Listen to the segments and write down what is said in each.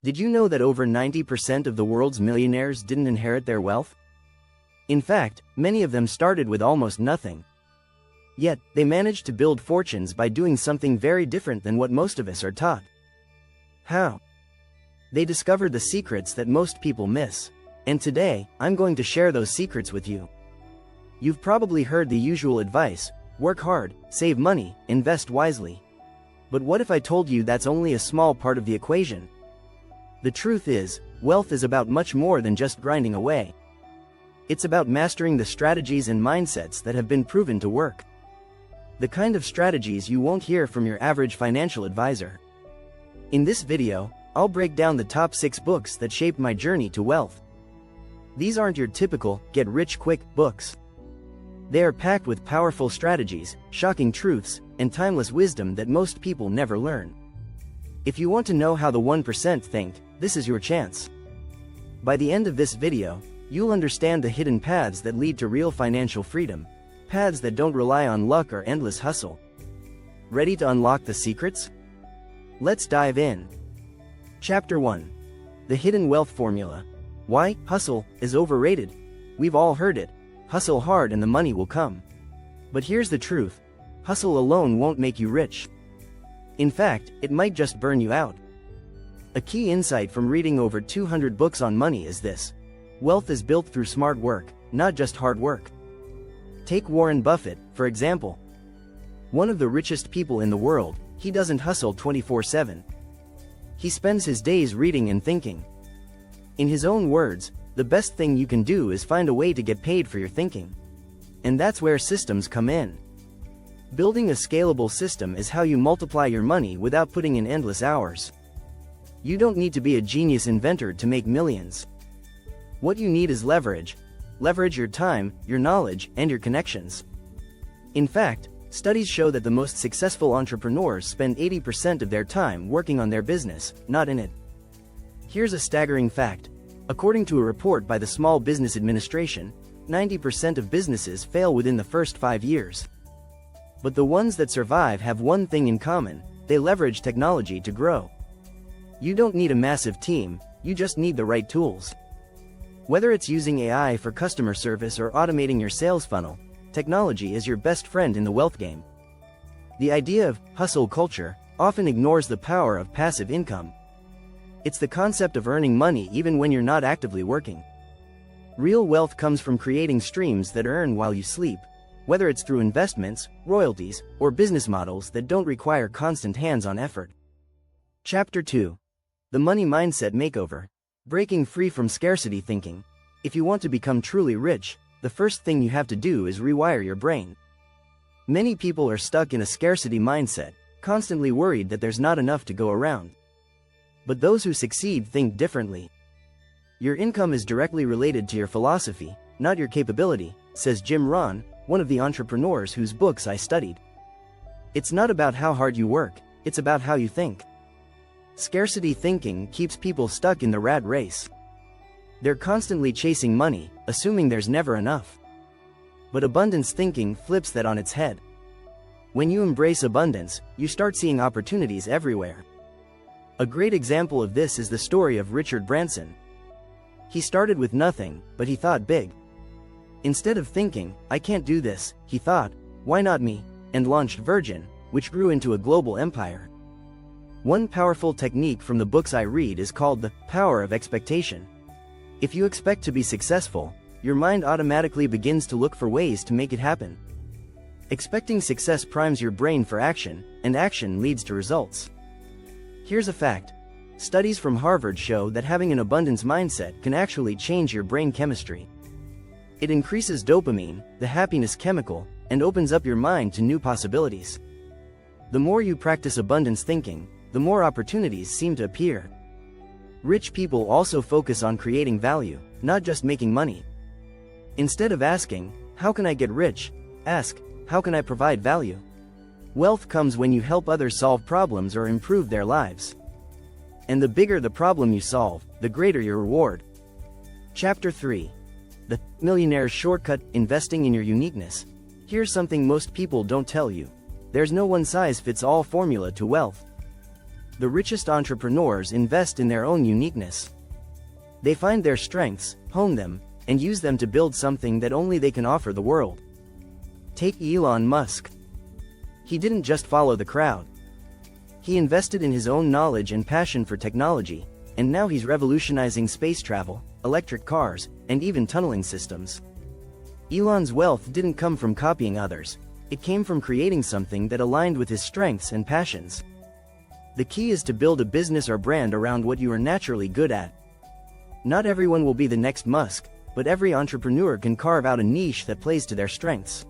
Did you know that over 90% of the world's millionaires didn't inherit their wealth? In fact, many of them started with almost nothing. Yet, they managed to build fortunes by doing something very different than what most of us are taught. How? They discovered the secrets that most people miss. And today, I'm going to share those secrets with you. You've probably heard the usual advice: work hard, save money, invest wisely. But what if I told you that's only a small part of the equation? The truth is, wealth is about much more than just grinding away. It's about mastering the strategies and mindsets that have been proven to work. The kind of strategies you won't hear from your average financial advisor. In this video, I'll break down the top 6 books that shaped my journey to wealth. These aren't your typical get-rich-quick books. They are packed with powerful strategies, shocking truths, and timeless wisdom that most people never learn. If you want to know how the 1% think, this is your chance. By the end of this video, you'll understand the hidden paths that lead to real financial freedom, paths that don't rely on luck or endless hustle. Ready to unlock the secrets? Let's dive in. Chapter 1. The Hidden Wealth Formula. Why hustle is overrated. We've all heard it. Hustle hard and the money will come. But here's the truth. Hustle alone won't make you rich. In fact, it might just burn you out. A key insight from reading over 200 books on money is this: wealth is built through smart work, not just hard work. Take Warren Buffett, for example. One of the richest people in the world, he doesn't hustle 24/7. He spends his days reading and thinking. In his own words, the best thing you can do is find a way to get paid for your thinking. And that's where systems come in. Building a scalable system is how you multiply your money without putting in endless hours. You don't need to be a genius inventor to make millions. What you need is leverage. Leverage your time, your knowledge, and your connections. In fact, studies show that the most successful entrepreneurs spend 80% of their time working on their business, not in it. Here's a staggering fact. According to a report by the Small Business Administration, 90% of businesses fail within the first 5 years. But the ones that survive have one thing in common: they leverage technology to grow. You don't need a massive team, you just need the right tools. Whether it's using AI for customer service or automating your sales funnel, technology is your best friend in the wealth game. The idea of hustle culture often ignores the power of passive income. It's the concept of earning money even when you're not actively working. Real wealth comes from creating streams that earn while you sleep, whether it's through investments, royalties, or business models that don't require constant hands-on effort. Chapter 2. The Money Mindset Makeover. Breaking free from scarcity thinking. If you want to become truly rich, the first thing you have to do is rewire your brain. Many people are stuck in a scarcity mindset, constantly worried that there's not enough to go around. But those who succeed think differently. Your income is directly related to your philosophy, not your capability, says Jim Rohn, one of the entrepreneurs whose books I studied. It's not about how hard you work, it's about how you think. Scarcity thinking keeps people stuck in the rat race. They're constantly chasing money, assuming there's never enough. But abundance thinking flips that on its head. When you embrace abundance, you start seeing opportunities everywhere. A great example of this is the story of Richard Branson. He started with nothing, but he thought big. Instead of thinking, "I can't do this," he thought, "Why not me?" and launched Virgin, which grew into a global empire. One powerful technique from the books I read is called the power of expectation. If you expect to be successful, your mind automatically begins to look for ways to make it happen. Expecting success primes your brain for action, and action leads to results. Here's a fact. Studies from Harvard show that having an abundance mindset can actually change your brain chemistry. It increases dopamine, the happiness chemical, and opens up your mind to new possibilities. The more you practice abundance thinking, the more opportunities seem to appear. Rich people also focus on creating value, not just making money. Instead of asking, "How can I get rich?" ask, "How can I provide value?" Wealth comes when you help others solve problems or improve their lives. And the bigger the problem you solve, the greater your reward. Chapter 3. The Millionaire's Shortcut: Investing in Your Uniqueness. Here's something most people don't tell you. There's no one-size-fits-all formula to wealth. The richest entrepreneurs invest in their own uniqueness. They find their strengths, hone them, and use them to build something that only they can offer the world. Take Elon Musk. He didn't just follow the crowd. He invested in his own knowledge and passion for technology, and now he's revolutionizing space travel, electric cars, and even tunneling systems. Elon's wealth didn't come from copying others. It came from creating something that aligned with his strengths and passions. The key is to build a business or brand around what you are naturally good at. Not everyone will be the next Musk, but every entrepreneur can carve out a niche that plays to their strengths.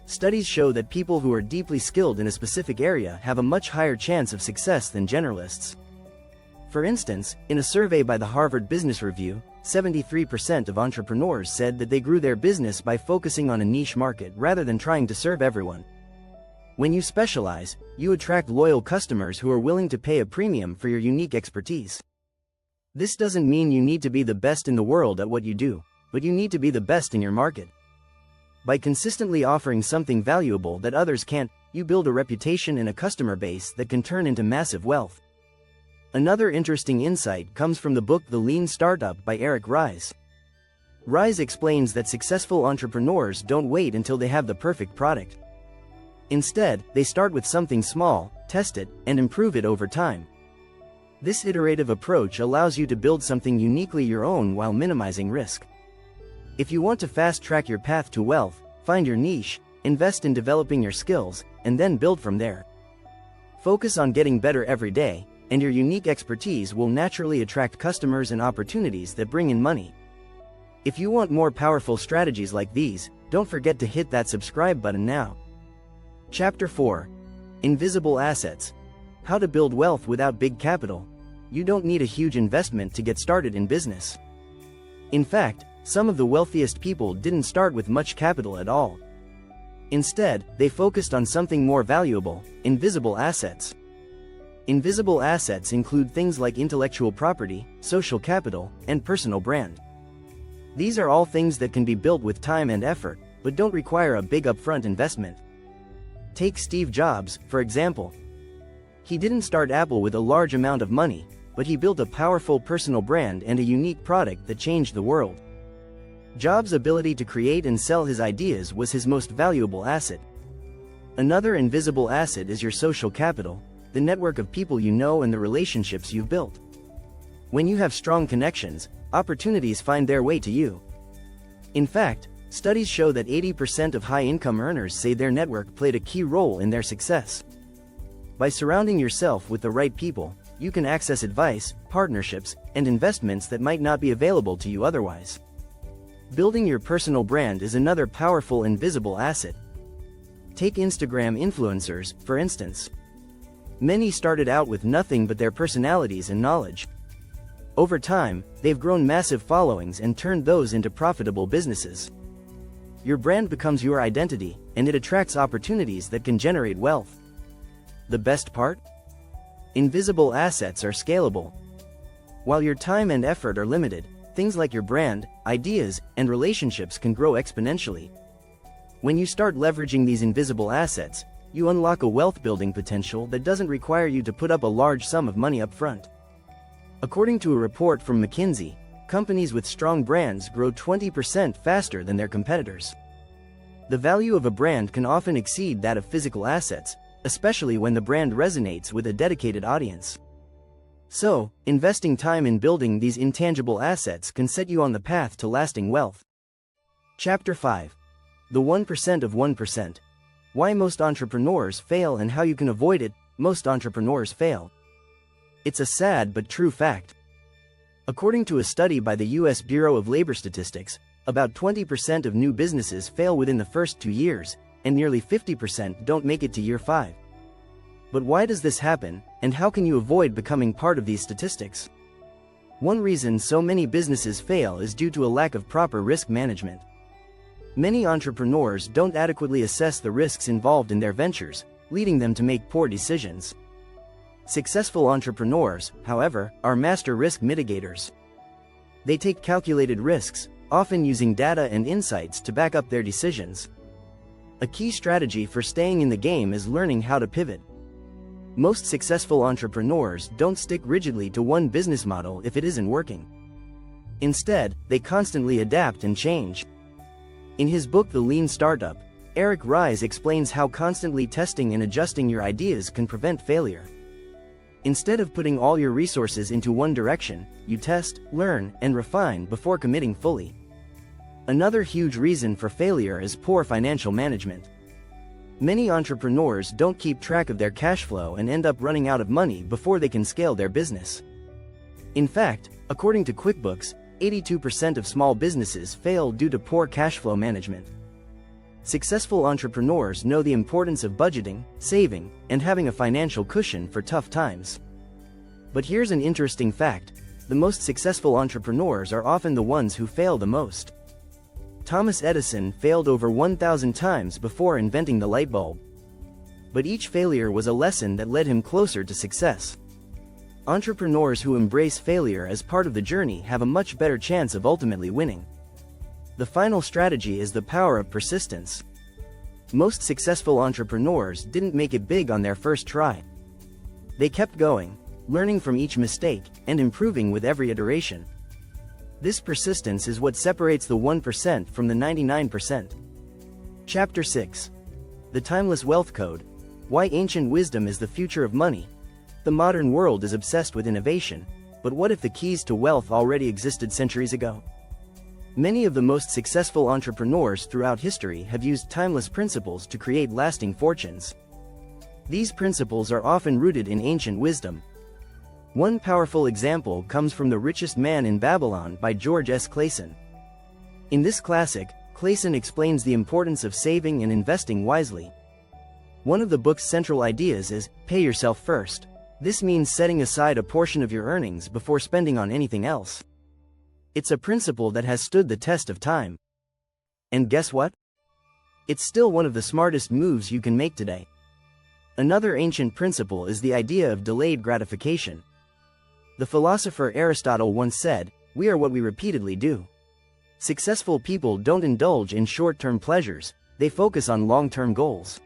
Studies show that people who are deeply skilled in a specific area have a much higher chance of success than generalists. For instance, in a survey by the Harvard Business Review, 73% of entrepreneurs said that they grew their business by focusing on a niche market rather than trying to serve everyone. When you specialize, you attract loyal customers who are willing to pay a premium for your unique expertise. This doesn't mean you need to be the best in the world at what you do, but you need to be the best in your market. By consistently offering something valuable that others can't, you build a reputation and a customer base that can turn into massive wealth. Another interesting insight comes from the book The Lean Startup by Eric Ries. Ries explains that successful entrepreneurs don't wait until they have the perfect product. Instead, they start with something small, test it, and improve it over time. This iterative approach allows you to build something uniquely your own while minimizing risk. If you want to fast-track your path to wealth, find your niche, invest in developing your skills, and then build from there. Focus on getting better every day, and your unique expertise will naturally attract customers and opportunities that bring in money. If you want more powerful strategies like these, don't forget to hit that subscribe button now. Chapter 4. Invisible Assets. How to build wealth without big capital. You don't need a huge investment to get started in business. In fact, some of the wealthiest people didn't start with much capital at all. Instead, they focused on something more valuable: invisible assets. Invisible assets include things like intellectual property, social capital, and personal brand. These are all things that can be built with time and effort, but don't require a big upfront investment. Take Steve Jobs, for example. He didn't start Apple with a large amount of money, but he built a powerful personal brand and a unique product that changed the world. Jobs' ability to create and sell his ideas was his most valuable asset. Another invisible asset is your social capital, the network of people you know and the relationships you've built. When you have strong connections, opportunities find their way to you. In fact, studies show that 80% of high-income earners say their network played a key role in their success. By surrounding yourself with the right people, you can access advice, partnerships, and investments that might not be available to you otherwise. Building your personal brand is another powerful invisible asset. Take Instagram influencers, for instance. Many started out with nothing but their personalities and knowledge. Over time, they've grown massive followings and turned those into profitable businesses. Your brand becomes your identity, and it attracts opportunities that can generate wealth. The best part? Invisible assets are scalable. While your time and effort are limited, things like your brand, ideas, and relationships can grow exponentially. When you start leveraging these invisible assets, you unlock a wealth-building potential that doesn't require you to put up a large sum of money up front. According to a report from McKinsey, companies with strong brands grow 20% faster than their competitors. The value of a brand can often exceed that of physical assets, especially when the brand resonates with a dedicated audience. So, investing time in building these intangible assets can set you on the path to lasting wealth. Chapter 5. The 1% of 1%. Why most entrepreneurs fail and how you can avoid it. Most entrepreneurs fail. It's a sad but true fact. According to a study by the U.S. Bureau of Labor Statistics, about 20% of new businesses fail within the first 2 years, and nearly 50% don't make it to year 5. But why does this happen, and how can you avoid becoming part of these statistics? One reason so many businesses fail is due to a lack of proper risk management. Many entrepreneurs don't adequately assess the risks involved in their ventures, leading them to make poor decisions. Successful entrepreneurs, however, are master risk mitigators. They take calculated risks, often using data and insights to back up their decisions. A key strategy for staying in the game is learning how to pivot. Most successful entrepreneurs don't stick rigidly to one business model if it isn't working. Instead, they constantly adapt and change. In his book The Lean Startup, Eric Ries explains how constantly testing and adjusting your ideas can prevent failure. Instead of putting all your resources into one direction, you test, learn, and refine before committing fully. Another huge reason for failure is poor financial management. Many entrepreneurs don't keep track of their cash flow and end up running out of money before they can scale their business. In fact, according to QuickBooks, 82% of small businesses fail due to poor cash flow management. Successful entrepreneurs know the importance of budgeting, saving, and having a financial cushion for tough times. But here's an interesting fact: the most successful entrepreneurs are often the ones who fail the most. Thomas Edison failed over 1,000 times before inventing the light bulb. But each failure was a lesson that led him closer to success. Entrepreneurs who embrace failure as part of the journey have a much better chance of ultimately winning. The final strategy is the power of persistence. Most successful entrepreneurs didn't make it big on their first try. They kept going, learning from each mistake, and improving with every iteration. This persistence is what separates the 1% from the 99%. Chapter 6. The Timeless Wealth Code. Why ancient wisdom is the future of money. The modern world is obsessed with innovation, but what if the keys to wealth already existed centuries ago? Many of the most successful entrepreneurs throughout history have used timeless principles to create lasting fortunes. These principles are often rooted in ancient wisdom. One powerful example comes from The Richest Man in Babylon by George S. Clason. In this classic, Clason explains the importance of saving and investing wisely. One of the book's central ideas is, pay yourself first. This means setting aside a portion of your earnings before spending on anything else. It's a principle that has stood the test of time. And guess what? It's still one of the smartest moves you can make today. Another ancient principle is the idea of delayed gratification. The philosopher Aristotle once said, "We are what we repeatedly do." Successful people don't indulge in short-term pleasures, they focus on long-term goals.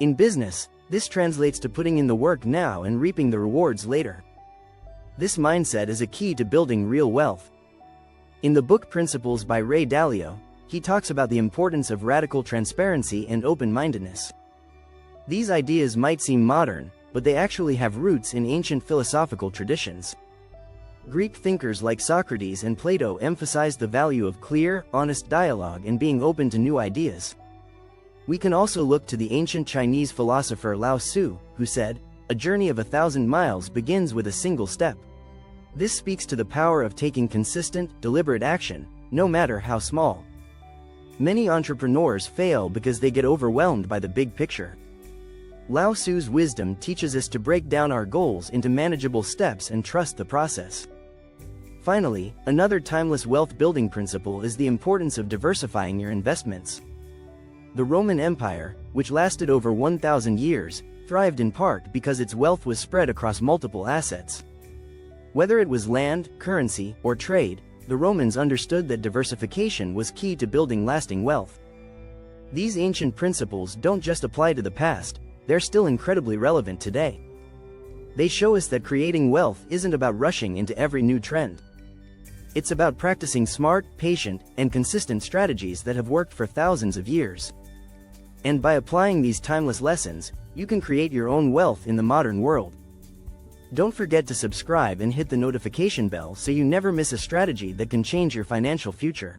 In business, this translates to putting in the work now and reaping the rewards later. This mindset is a key to building real wealth. In the book Principles by Ray Dalio, he talks about the importance of radical transparency and open-mindedness. These ideas might seem modern, but they actually have roots in ancient philosophical traditions. Greek thinkers like Socrates and Plato emphasized the value of clear, honest dialogue and being open to new ideas. We can also look to the ancient Chinese philosopher Lao Tzu, who said, "A journey of 1,000 miles begins with a single step." This speaks to the power of taking consistent, deliberate action, no matter how small. Many entrepreneurs fail because they get overwhelmed by the big picture. Lao Tzu's wisdom teaches us to break down our goals into manageable steps and trust the process. Finally, another timeless wealth-building principle is the importance of diversifying your investments. The Roman Empire, which lasted over 1,000 years, thrived in part because its wealth was spread across multiple assets. Whether it was land, currency, or trade, the Romans understood that diversification was key to building lasting wealth. These ancient principles don't just apply to the past, they're still incredibly relevant today. They show us that creating wealth isn't about rushing into every new trend. It's about practicing smart, patient, and consistent strategies that have worked for thousands of years. And by applying these timeless lessons, you can create your own wealth in the modern world. Don't forget to subscribe and hit the notification bell so you never miss a strategy that can change your financial future.